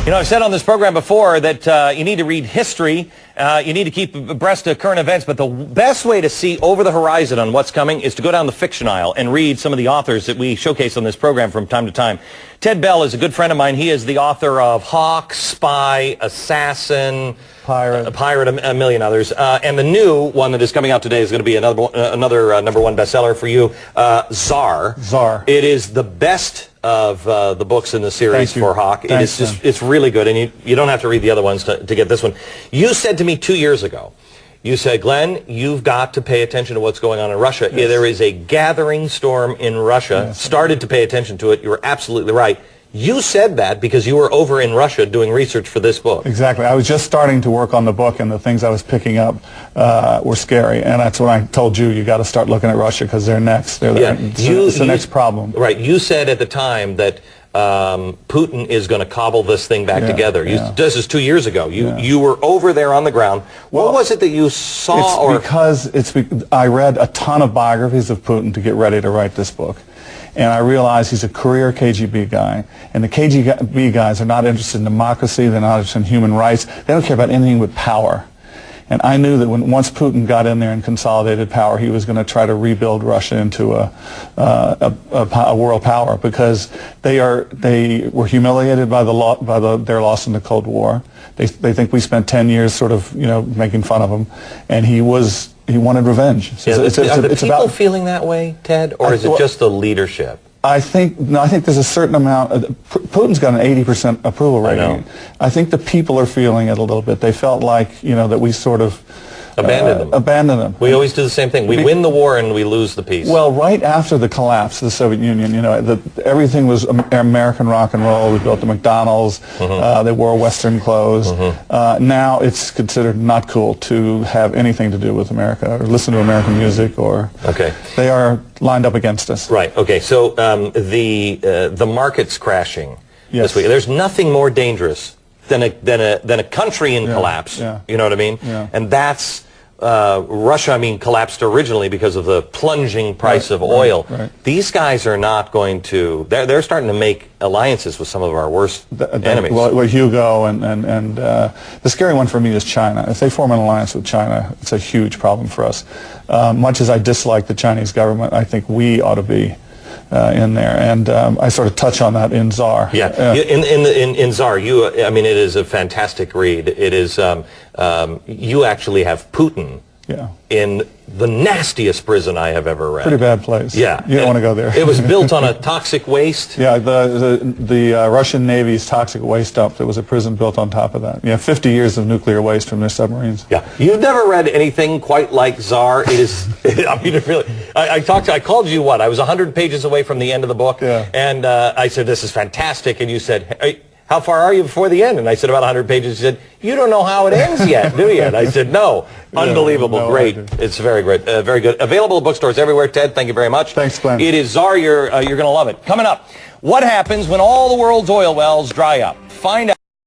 You know, I've said on this program before that you need to read history, you need to keep abreast of current events, but the best way to see over the horizon on what's coming is to go down the fiction aisle and read some of the authors that we showcase on this program from time to time. Ted Bell is a good friend of mine. He is the author of Hawk, Spy, Assassin, Pirate, a million others. And the new one that is coming out today is going to be another #1 bestseller for you, TSAR. TSAR. It is the best of the books in the series for Hawk. It's really good, and you don't have to read the other ones to get this one. You said to me 2 years ago, you said, Glenn, you've got to pay attention to what's going on in Russia. Yes. There is a gathering storm in Russia. Yes. Started to pay attention to it. You were absolutely right. You said that because you were over in Russia doing research for this book. Exactly. I was just starting to work on the book, and the things I was picking up were scary. And that's when I told you, you got to start looking at Russia because they're next. It's the next problem. Right. You said at the time that Putin is going to cobble this thing back together. This is 2 years ago. You were over there on the ground. What was it that you saw? I read a ton of biographies of Putin to get ready to write this book. And I realized he's a career KGB guy. And the KGB guys are not interested in democracy. They're not interested in human rights. They don't care about anything but power. And I knew that once Putin got in there and consolidated power, he was going to try to rebuild Russia into a world power, because they were humiliated by their loss in the Cold War. They think we spent 10 years sort of making fun of him, and he wanted revenge. So are the people feeling that way, Ted, or is it just the leadership? I think there's a certain amount. Putin's got an 80% approval rating. I think the people are feeling it a little bit. They felt like that we sort of abandoned them. We always do the same thing. We win the war and we lose the peace. Well, right after the collapse of the Soviet Union, everything was American rock and roll. We built the McDonald's. They wore Western clothes. Now it's considered not cool to have anything to do with America or listen to American music. They are lined up against us. Right. Okay. So the market's crashing this week. There's nothing more dangerous than a country in collapse. You know what I mean? And that's Russia. Collapsed originally because of the plunging price of oil. These guys are not going to. They're starting to make alliances with some of our worst enemies. Well, Hugo and the scary one for me is China. If they form an alliance with China, it's a huge problem for us. Much as I dislike the Chinese government, I think we ought to be in there, and I sort of touch on that in TSAR. In TSAR, it is a fantastic read. It is you actually have Putin in the nastiest prison I have ever read. Pretty bad place. You don't want to go there. It was built on a toxic waste. The Russian Navy's toxic waste dump. There was a prison built on top of that. 50 years of nuclear waste from their submarines. You've never read anything quite like TSAR. It is. Really. I called you I was 100 pages away from the end of the book, and I said, "This is fantastic," and you said, "Hey, how far are you before the end?" And I said, "About 100 pages." You said, "You don't know how it ends yet, do you?" And I said, "No." Unbelievable. Great. It's very great. Very good. Available at bookstores everywhere. Ted, thank you very much. Thanks, Glenn. It is TSAR. You're going to love it. Coming up, what happens when all the world's oil wells dry up? Find out.